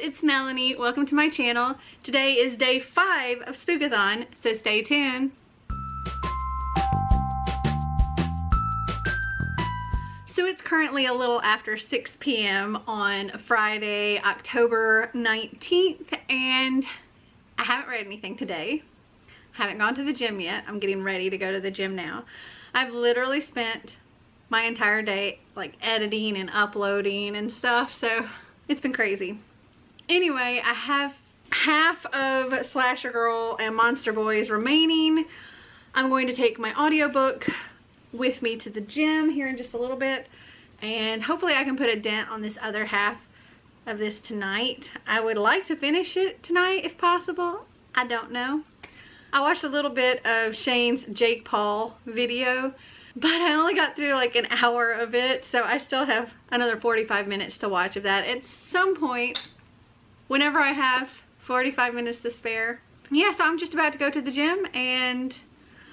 it's Melanie. Welcome to my channel. Today is day 5 of Spookathon, so stay tuned. So it's currently a little after 6 p.m. on Friday, October 19th, and I haven't read anything today. Haven't gone to the gym yet. I'm getting ready to go to the gym now. I've literally spent my entire day like editing and uploading and stuff, so it's been crazy. Anyway, I have half of Slasher Girl and Monster Boys remaining. I'm going to take my audiobook with me to the gym here in just a little bit, and hopefully I can put a dent on this other half of this tonight. I would like to finish it tonight if possible. I don't know. I watched a little bit of Shane's Jake Paul video, but I only got through like an hour of it, so I still have another 45 minutes to watch of that. At some point, whenever I have 45 minutes to spare. Yeah, so I'm just about to go to the gym, and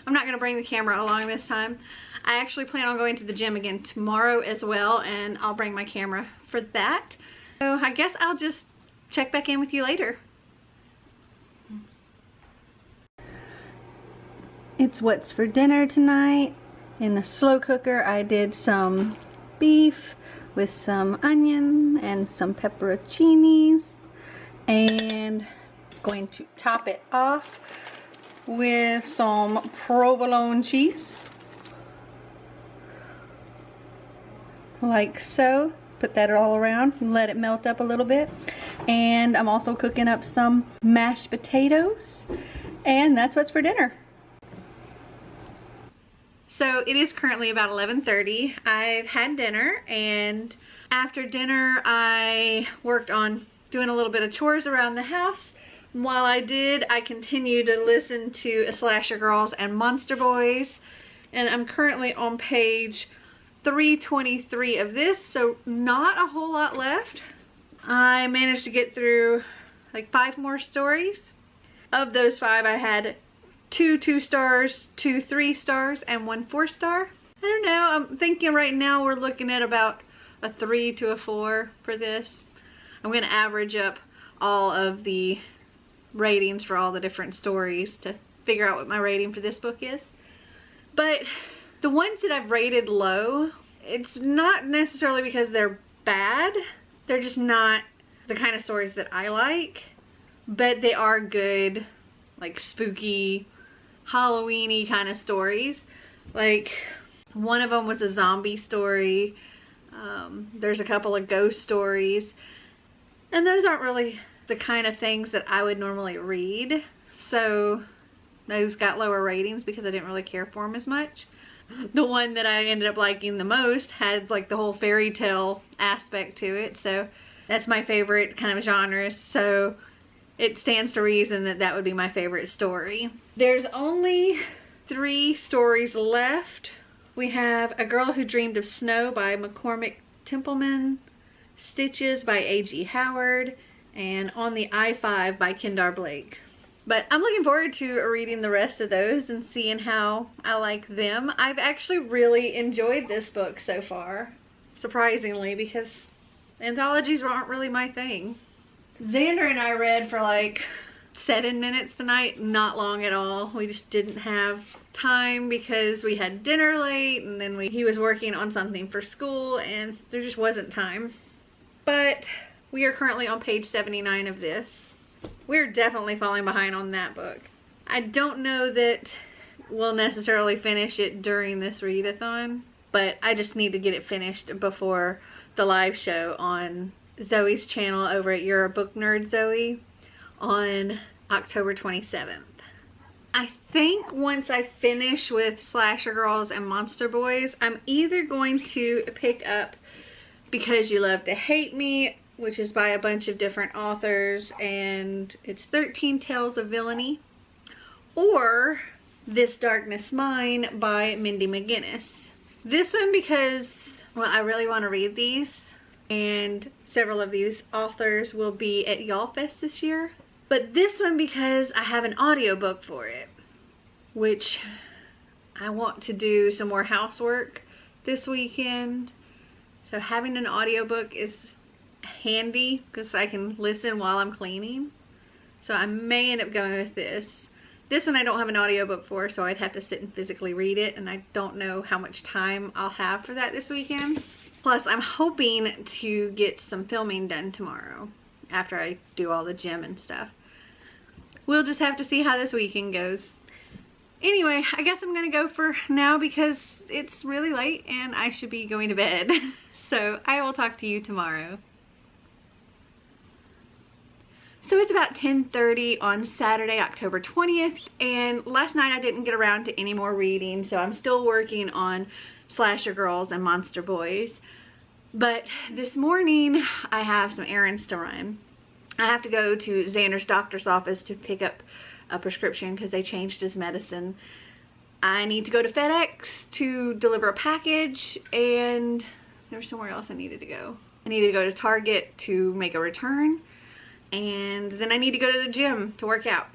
I'm not gonna bring the camera along this time. I actually plan on going to the gym again tomorrow as well, and I'll bring my camera for that. So I guess I'll just check back in with you later. It's what's for dinner tonight. In the slow cooker, I did some beef with some onion and some pepperoncinis, and going to top it off with some provolone cheese, like so. Put that all around and let it melt up a little bit. And I'm also cooking up some mashed potatoes, and that's what's for dinner. So it is currently about 11:30. I've had dinner, and after dinner I worked on doing a little bit of chores around the house. And while I did, I continued to listen to Slasher Girls and Monster Boys, and I'm currently on page 323 of this, so not a whole lot left. I managed to get through like 5 more stories. Of those 5, I had 2 2-stars, 2 3-stars, and 1 4-star. I don't know, I'm thinking right now we're looking at about a 3 to a 4 for this. I'm gonna average up all of the ratings for all the different stories to figure out what my rating for this book is. But the ones that I've rated low, it's not necessarily because they're bad. They're just not the kind of stories that I like, but they are good, like spooky, Halloween-y kind of stories. Like one of them was a zombie story. There's a couple of ghost stories, and those aren't really the kind of things that I would normally read, so those got lower ratings because I didn't really care for them as much. The one that I ended up liking the most had like the whole fairy tale aspect to it, so that's my favorite kind of genre, so it stands to reason that that would be my favorite story. There's only 3 stories left. We have A Girl Who Dreamed of Snow by McCormick Templeman, Stitches by A.G. Howard, and On the I-5 by Kendar Blake. But I'm looking forward to reading the rest of those and seeing how I like them. I've actually really enjoyed this book so far, surprisingly, because anthologies aren't really my thing. Xander and I read for like 7 minutes tonight, not long at all. We just didn't have time because we had dinner late, and then he was working on something for school, and there just wasn't time. But we are currently on page 79 of this. We're definitely falling behind on that book. I don't know that we'll necessarily finish it during this readathon, but I just need to get it finished before the live show on Zoe's channel over at You're a Book Nerd Zoe on October 27th. I think once I finish with Slasher Girls and Monster Boys, I'm either going to pick up Because You Love to Hate Me, which is by a bunch of different authors, and it's 13 Tales of Villainy, or This Darkness Mine by Mindy McGinnis. This one because, well, I really want to read these, and several of these authors will be at Y'all Fest this year. But this one because I have an audiobook for it, which I want to do some more housework this weekend. So having an audiobook is handy because I can listen while I'm cleaning. So I may end up going with this. This one I don't have an audiobook for, so I'd have to sit and physically read it, and I don't know how much time I'll have for that this weekend. Plus, I'm hoping to get some filming done tomorrow after I do all the gym and stuff. We'll just have to see how this weekend goes. Anyway, I guess I'm gonna go for now because it's really late and I should be going to bed. So I will talk to you tomorrow. So it's about 10:30 on Saturday, October 20th, and last night I didn't get around to any more reading, so I'm still working on Slasher Girls and Monster Boys. But this morning I have some errands to run. I have to go to Xander's doctor's office to pick up a prescription because they changed his medicine. I need to go to FedEx to deliver a package, and there's somewhere else I needed to go. I needed to go to Target to make a return, and then I need to go to the gym to work out.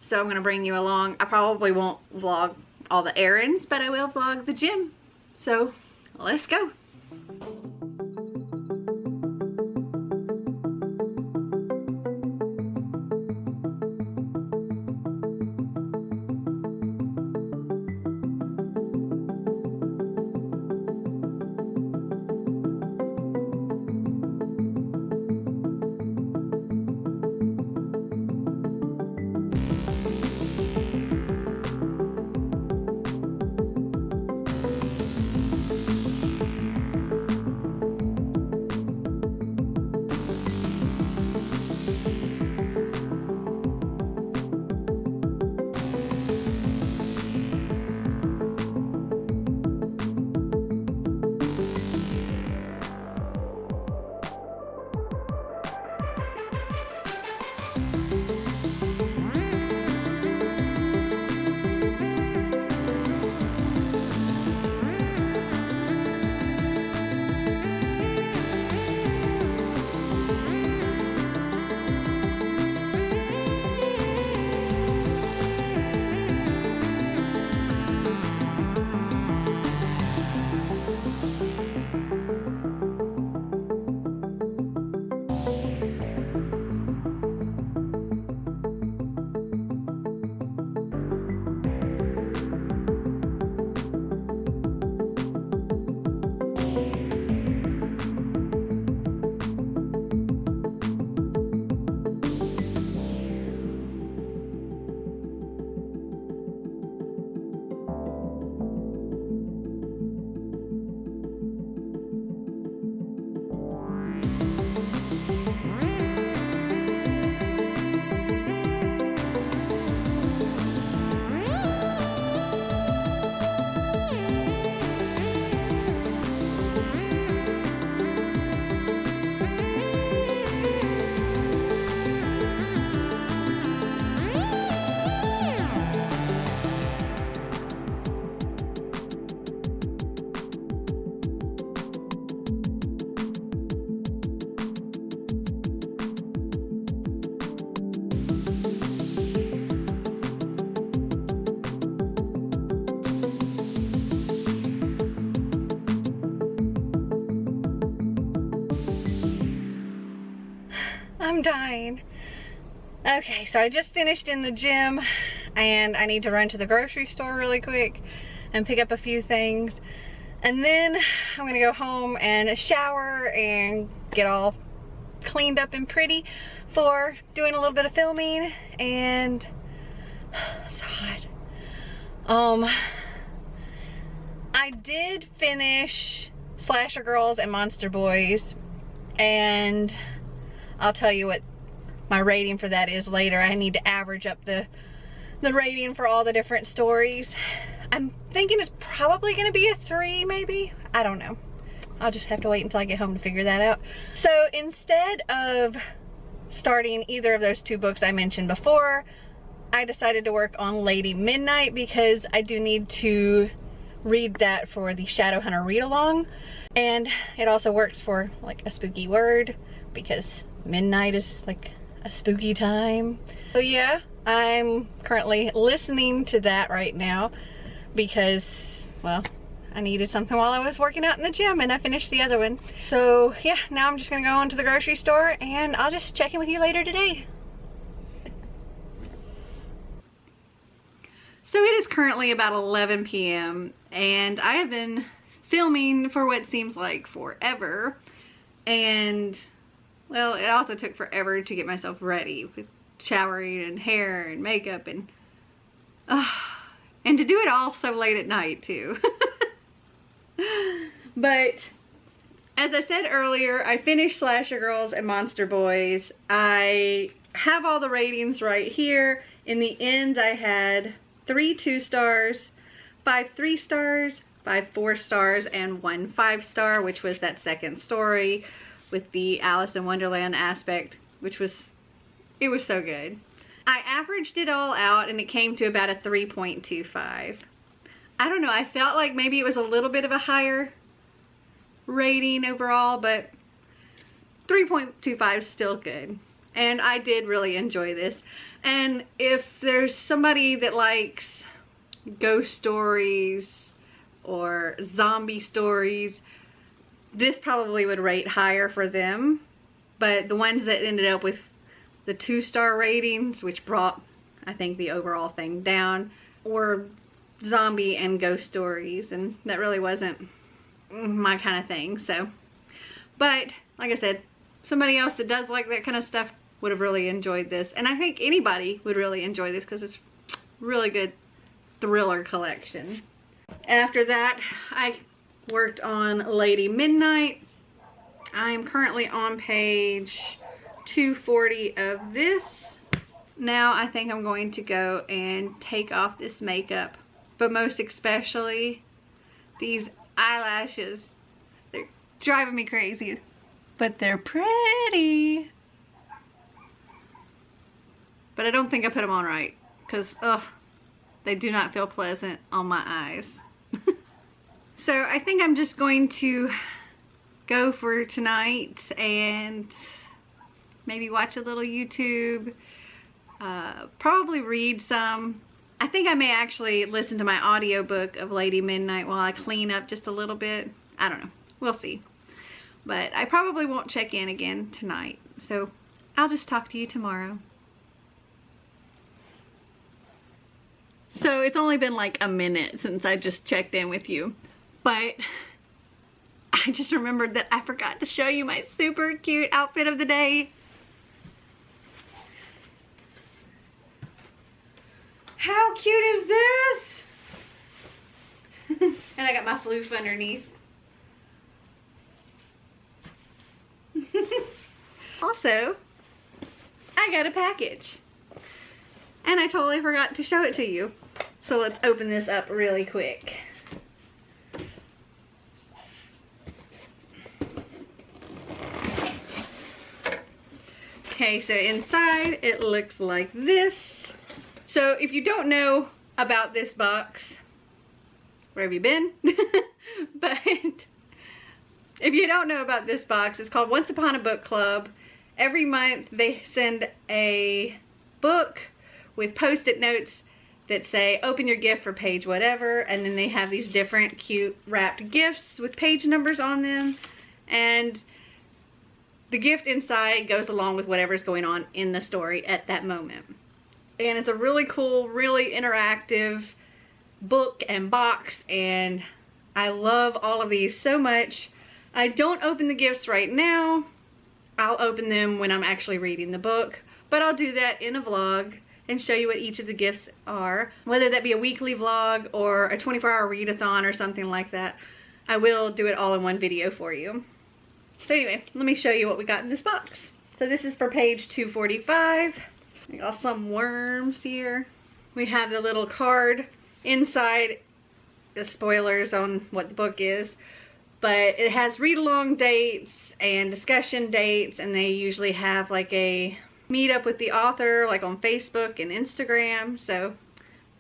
So I'm gonna bring you along. I probably won't vlog all the errands, but I will vlog the gym. So let's go. I'm dying. Okay, so I just finished in the gym and I need to run to the grocery store really quick and pick up a few things. And then I'm gonna go home and shower and get all cleaned up and pretty for doing a little bit of filming. And it's so hot. I did finish Slasher Girls and Monster Boys, and I'll tell you what my rating for that is later. I need to average up the rating for all the different stories. I'm thinking it's probably going to be a 3 maybe. I don't know. I'll just have to wait until I get home to figure that out. So instead of starting either of those 2 books I mentioned before, I decided to work on Lady Midnight because I do need to read that for the Shadowhunter read-along. And it also works for like a spooky word because midnight is like a spooky time. So yeah, I'm currently listening to that right now because, well, I needed something while I was working out in the gym, and I finished the other one. So yeah, now I'm just gonna go on to the grocery store, and I'll just check in with you later today. So it is currently about 11 p.m. and I have been filming for what seems like forever. And well, it also took forever to get myself ready with showering and hair and makeup and to do it all so late at night too. But as I said earlier, I finished Slasher Girls and Monster Boys. I have all the ratings right here. In the end, I had 3 2 stars, 5 3 stars, 5 4 stars, and 1 5 star, which was that second story with the Alice in Wonderland aspect, which was, it was so good. I averaged it all out and it came to about a 3.25. I don't know, I felt like maybe it was a little bit of a higher rating overall, but 3.25 is still good. And I did really enjoy this. And if there's somebody that likes ghost stories or zombie stories, this probably would rate higher for them. But the ones that ended up with the 2-star ratings, which brought, I think, the overall thing down, were zombie and ghost stories, and that really wasn't my kind of thing. So, but like I said, somebody else that does like that kind of stuff would have really enjoyed this, and I think anybody would really enjoy this because it's really good thriller collection. After that, I worked on Lady Midnight. I'm currently on page 240 of this. Now I think I'm going to go and take off this makeup, but most especially these eyelashes. They're driving me crazy, but they're pretty. But I don't think I put them on right because, ugh, they do not feel pleasant on my eyes. So I think I'm just going to go for tonight and maybe watch a little YouTube, probably read some. I think I may actually listen to my audiobook of Lady Midnight while I clean up just a little bit. I don't know. We'll see. But I probably won't check in again tonight. So I'll just talk to you tomorrow. So it's only been like a minute since I just checked in with you. But I just remembered that I forgot to show you my super cute outfit of the day. How cute is this? And I got my floof underneath. Also, I got a package. And I totally forgot to show it to you. So let's open this up really quick. Okay, so inside it looks like this. So if you don't know about this box, where have you been? But if you don't know about this box, it's called Once Upon a Book Club. Every month they send a book with post-it notes that say open your gift for page whatever, and then they have these different cute wrapped gifts with page numbers on them, and the gift inside goes along with whatever's going on in the story at that moment. And it's a really cool, really interactive book and box, and I love all of these so much. I don't open the gifts right now. I'll open them when I'm actually reading the book, but I'll do that in a vlog and show you what each of the gifts are, whether that be a weekly vlog or a 24-hour readathon or something like that. I will do it all in one video for you. So anyway, let me show you what we got in this box. So this is for page 245. We got some worms here. We have the little card inside, the spoilers on what the book is, but it has read-along dates and discussion dates, and they usually have like a meet up with the author like on Facebook and Instagram, so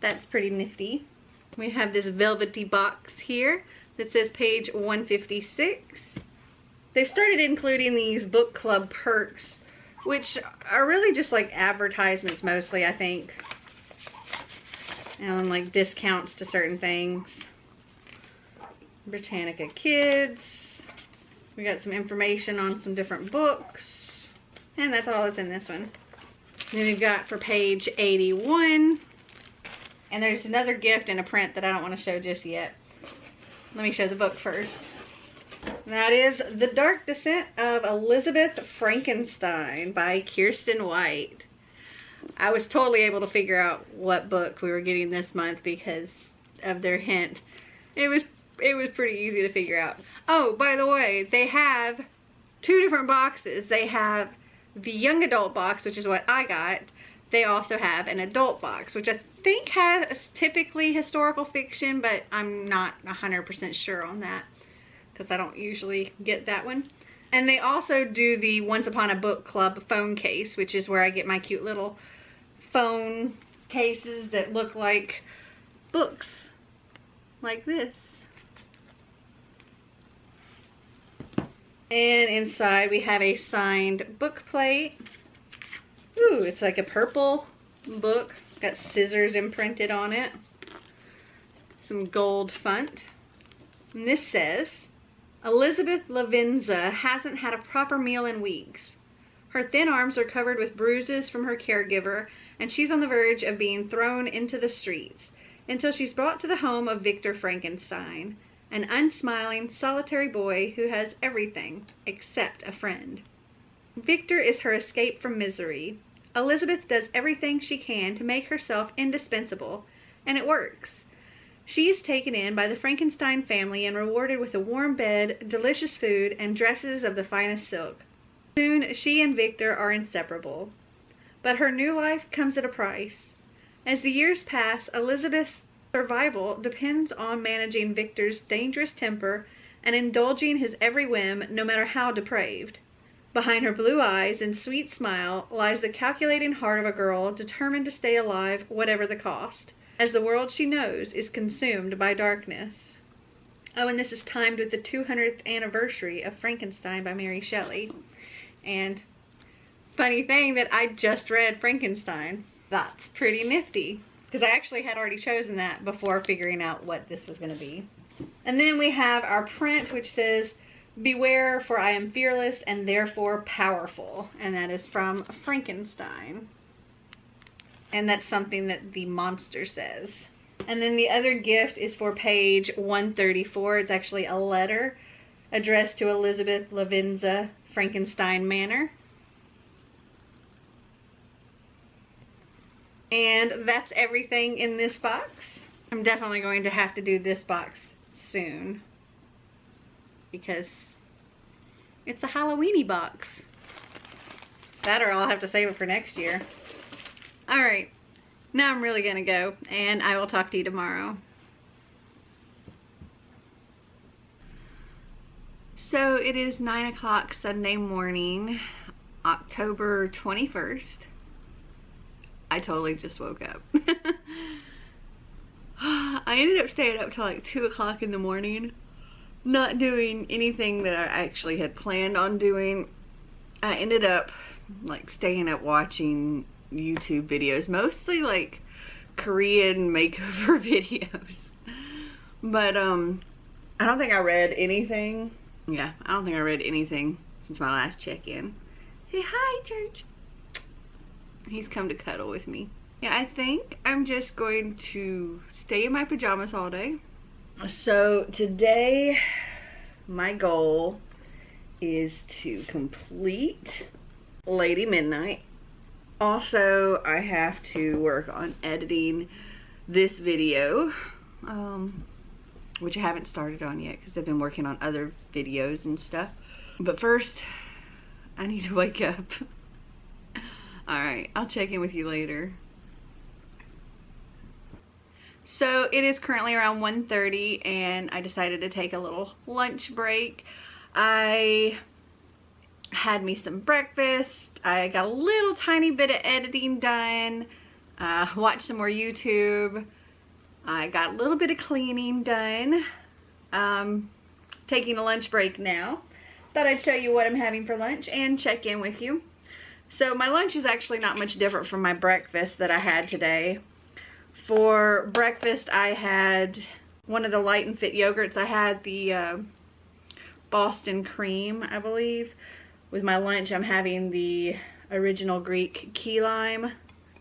that's pretty nifty. We have this velvety box here that says page 156. They've started including these book club perks, which are really just like advertisements mostly, I think, and like discounts to certain things. Britannica Kids. We got some information on some different books. And that's all that's in this one. Then we've got for page 81. And there's another gift in a print that I don't want to show just yet. Let me show the book first. And that is The Dark Descent of Elizabeth Frankenstein by Kirsten White. I was totally able to figure out what book we were getting this month because of their hint. It was pretty easy to figure out. Oh, by the way, they have two different boxes. They have the young adult box, which is what I got. They also have an adult box, which I think has typically historical fiction, but I'm not 100% sure on that because I don't usually get that one. And they also do the Once Upon a Book Club phone case, which is where I get my cute little phone cases that look like books, like this. And inside we have a signed book plate. Ooh, it's like a purple book. Got scissors imprinted on it. Some gold font. And this says, Elizabeth Lavenza hasn't had a proper meal in weeks. Her thin arms are covered with bruises from her caregiver, and she's on the verge of being thrown into the streets until she's brought to the home of Victor Frankenstein, an unsmiling, solitary boy who has everything except a friend. Victor is her escape from misery. Elizabeth does everything she can to make herself indispensable, and it works. She is taken in by the Frankenstein family and rewarded with a warm bed, delicious food, and dresses of the finest silk. Soon, she and Victor are inseparable. But her new life comes at a price. As the years pass, Elizabeth's survival depends on managing Victor's dangerous temper and indulging his every whim, no matter how depraved. Behind her blue eyes and sweet smile lies the calculating heart of a girl determined to stay alive, whatever the cost, as the world she knows is consumed by darkness. Oh, and this is timed with the 200th anniversary of Frankenstein by Mary Shelley. And funny thing that I just read Frankenstein. That's pretty nifty, because I actually had already chosen that before figuring out what this was going to be. And then we have our print, which says, Beware, for I am fearless and therefore powerful. And that is from Frankenstein. And that's something that the monster says. And then the other gift is for page 134. It's actually a letter addressed to Elizabeth Lavenza, Frankenstein Manor. And that's everything in this box. I'm definitely going to have to do this box soon, because it's a Halloweeny box. That, or I'll have to save it for next year. Alright, now I'm really gonna go, and I will talk to you tomorrow. So it is 9 o'clock Sunday morning, October 21st. I totally just woke up. I ended up staying up till like 2 o'clock in the morning, not doing anything that I actually had planned on doing. I ended up like staying up watching YouTube videos, mostly like Korean makeover videos. But I don't think I read anything. Yeah, I don't think I read anything since my last check-in. Say hi, Church. He's come to cuddle with me. Yeah, I think I'm just going to stay in my pajamas all day. So today, my goal is to complete Lady Midnight. Also, I have to work on editing this video, which I haven't started on yet because I've been working on other videos and stuff. But first, I need to wake up. Alright, I'll check in with you later. So it is currently around 1:30 and I decided to take a little lunch break. I had me some breakfast. I got a little tiny bit of editing done. Watched some more YouTube. I got a little bit of cleaning done. Taking a lunch break now. Thought I'd show you what I'm having for lunch and check in with you. So my lunch is actually not much different from my breakfast that I had today. For breakfast I had one of the Light and Fit yogurts. I had the Boston cream, I believe. With my lunch, I'm having the original Greek key lime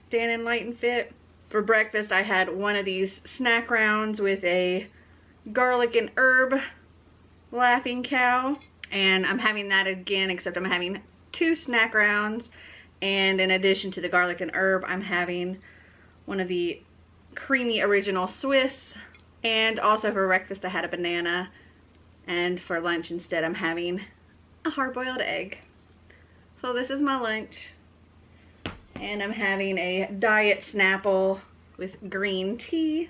Dan Light and Fit. For breakfast, I had one of these snack rounds with a garlic and herb Laughing Cow. And I'm having that again, except I'm having 2 snack rounds. And in addition to the garlic and herb, I'm having one of the creamy original Swiss. And also for breakfast, I had a banana. And for lunch instead, I'm having a hard-boiled egg. So this is my lunch. And I'm having a diet Snapple with green tea.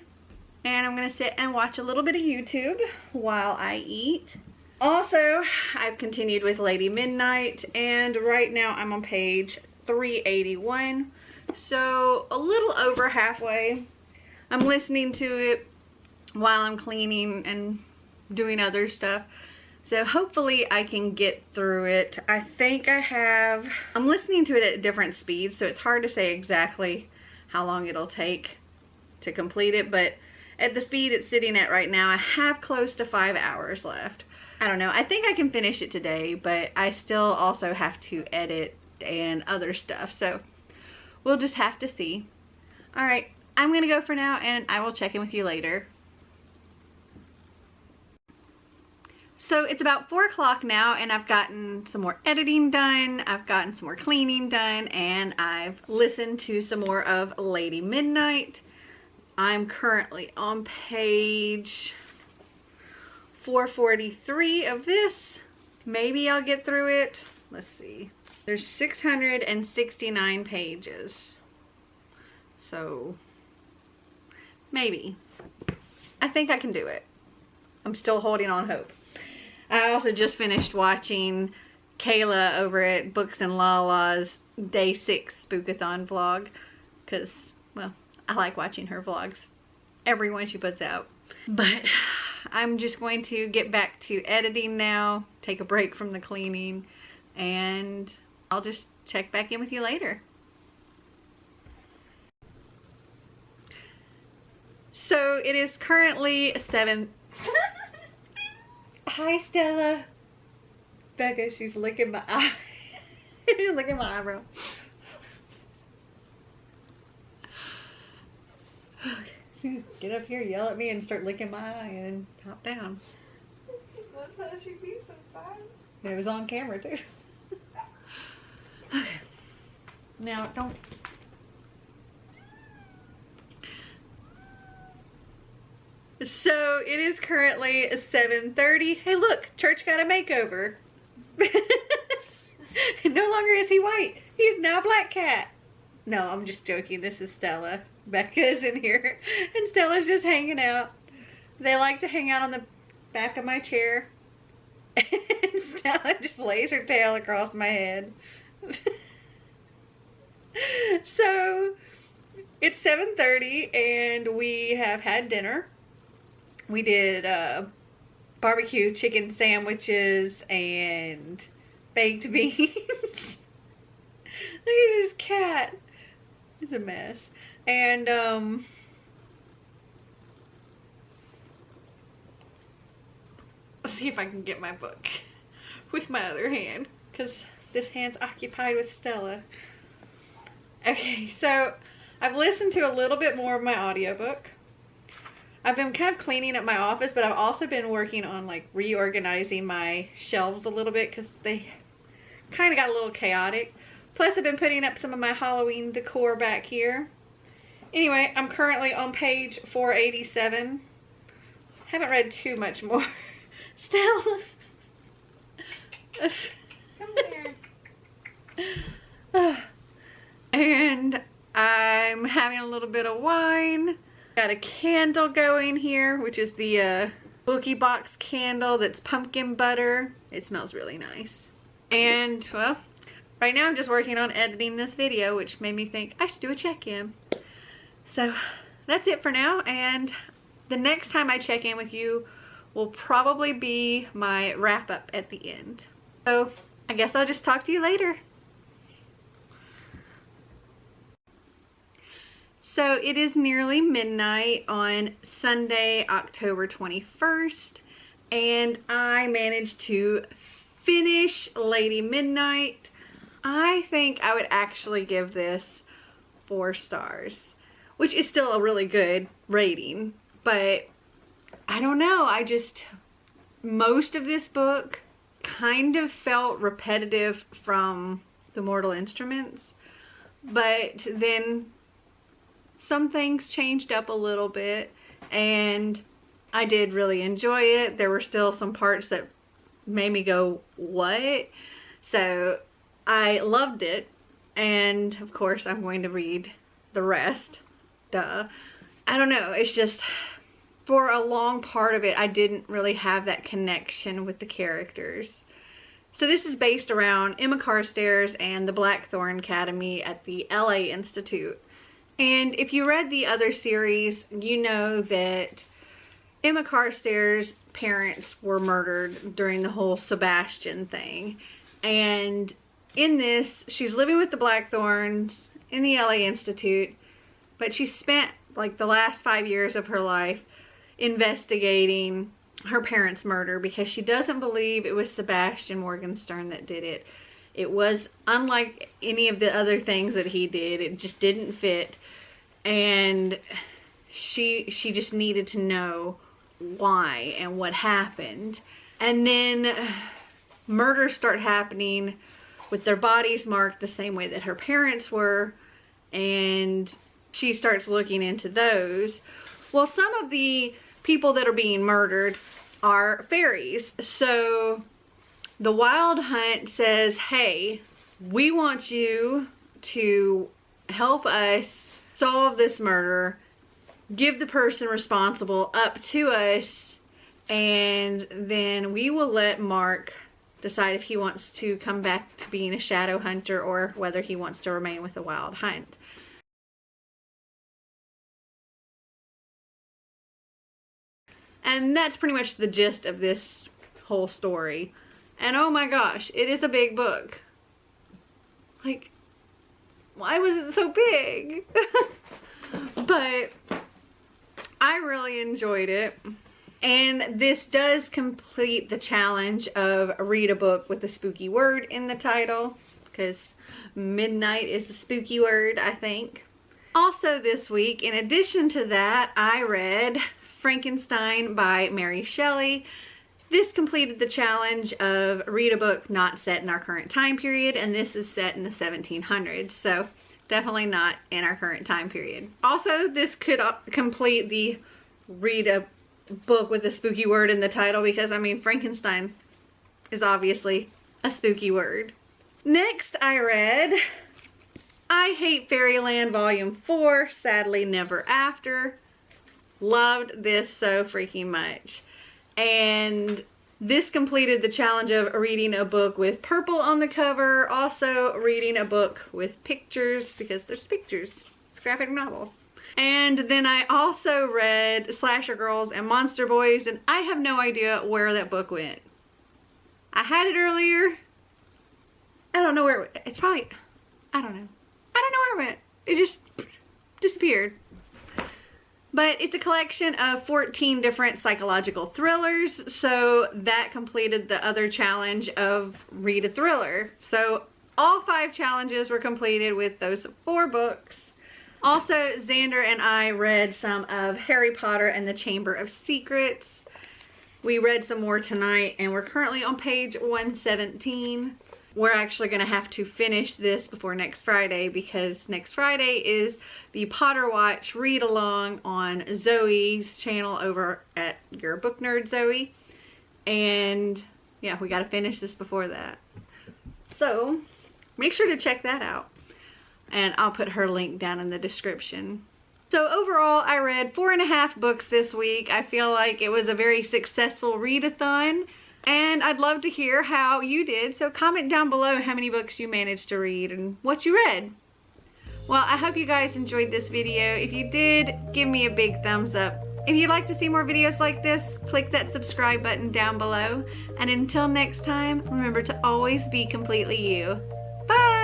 And I'm gonna sit and watch a little bit of YouTube while I eat. Also, I've continued with Lady Midnight, and right now I'm on page 381. So a little over halfway. I'm listening to it while I'm cleaning and doing other stuff. So hopefully I can get through it. I think I'm listening to it at different speeds, so it's hard to say exactly how long it'll take to complete it, but at the speed it's sitting at right now, I have close to 5 hours left. I don't know, I think I can finish it today, but I still also have to edit and other stuff, so we'll just have to see. Alright, I'm gonna go for now, and I will check in with you later. So it's about 4 o'clock now, and I've gotten some more editing done, I've gotten some more cleaning done, and I've listened to some more of Lady Midnight. I'm currently on page 443 of this. Maybe I'll get through it. Let's see. There's 669 pages. So, maybe. I think I can do it. I'm still holding on hope. I also just finished watching Kayla over at Booksandlala's Day 6 Spookathon vlog. Because, well, I like watching her vlogs. Every one she puts out. But I'm just going to get back to editing now. Take a break from the cleaning. And I'll just check back in with you later. So it is currently 7... Hi, Stella. Becca, she's licking my eye. She's licking my eyebrow. Get up here, yell at me, and start licking my eye and hop down. That's how she be sometimes. It was on camera, too. Okay. Now, don't... So it is currently 7:30. Hey, look, Church got a makeover. No longer is he white. He's now Black Cat. No, I'm just joking. This is Stella. Becca is in here, and Stella's just hanging out. They like to hang out on the back of my chair. And Stella just lays her tail across my head. So it's 7:30, and we have had dinner. We did barbecue chicken sandwiches and baked beans. Look at this cat. It's a mess. And let's see if I can get my book with my other hand, because this hand's occupied with Stella. Okay, so I've listened to a little bit more of my audiobook. I've been kind of cleaning up my office, but I've also been working on like reorganizing my shelves a little bit, because they kind of got a little chaotic. Plus I've been putting up some of my Halloween decor back here. Anyway, I'm currently on page 487. Haven't read too much more. Stella. Come here. And I'm having a little bit of wine. Got a candle going here, which is the Bookie Box candle that's pumpkin butter. It smells really nice. And, well, right now I'm just working on editing this video, which made me think I should do a check-in. So, that's it for now, and the next time I check in with you will probably be my wrap-up at the end. So, I guess I'll just talk to you later. So it is nearly midnight on Sunday, October 21st, and I managed to finish Lady Midnight. I think I would actually give this 4 stars, which is still a really good rating, but I don't know, most of this book kind of felt repetitive from the Mortal Instruments, but then some things changed up a little bit and I did really enjoy it. There were still some parts that made me go, what? So I loved it, and of course I'm going to read the rest. Duh. I don't know, it's just, for a long part of it, I didn't really have that connection with the characters. So this is based around Emma Carstairs and the Blackthorn Academy at the LA Institute. And if you read the other series, you know that Emma Carstairs' parents were murdered during the whole Sebastian thing. And in this, she's living with the Blackthorns in the LA Institute, but she spent like the last 5 years of her life investigating her parents' murder because she doesn't believe it was Sebastian Morgenstern that did it. It was unlike any of the other things that he did. It just didn't fit, and she just needed to know why and what happened. And then murders start happening with their bodies marked the same way that her parents were, and she starts looking into those. Well, some of the people that are being murdered are fairies. So the Wild Hunt says, hey, we want you to help us solve this murder, give the person responsible up to us, and then we will let Mark decide if he wants to come back to being a shadow hunter or whether he wants to remain with the Wild Hunt. And that's pretty much the gist of this whole story. And oh my gosh, it is a big book. Like, why was it so big? But I really enjoyed it. And this does complete the challenge of read a book with a spooky word in the title, because midnight is a spooky word, I think. Also this week, in addition to that, I read Frankenstein by Mary Shelley. This completed the challenge of read a book not set in our current time period, and this is set in the 1700s, so definitely not in our current time period. Also, this could complete the read a book with a spooky word in the title, because I mean, Frankenstein is obviously a spooky word. Next, I read I Hate Fairyland Volume 4, Sadly Never After. Loved this so freaking much. And this completed the challenge of reading a book with purple on the cover, also reading a book with pictures, because there's pictures. It's a graphic novel. And then I also read Slasher Girls and Monster Boys, and I have no idea where that book went. I had it earlier. I don't know where it went. It's probably, I don't know. I don't know where it went. It just disappeared. But it's a collection of 14 different psychological thrillers, so that completed the other challenge of read a thriller. So all 5 challenges were completed with those 4 books. Also, Xander and I read some of Harry Potter and the Chamber of Secrets. We read some more tonight, and we're currently on page 117. We're actually going to have to finish this before next Friday, because next Friday is the Potterwatch read-along on Zoe's channel over at Your Book Nerd Zoe. And yeah, we got to finish this before that. So make sure to check that out. And I'll put her link down in the description. So overall, I read 4.5 books this week. I feel like it was a very successful read-a-thon. And I'd love to hear how you did, so comment down below how many books you managed to read and what you read. Well, I hope you guys enjoyed this video. If you did, give me a big thumbs up. If you'd like to see more videos like this, click that subscribe button down below. And until next time, remember to always be completely you. Bye!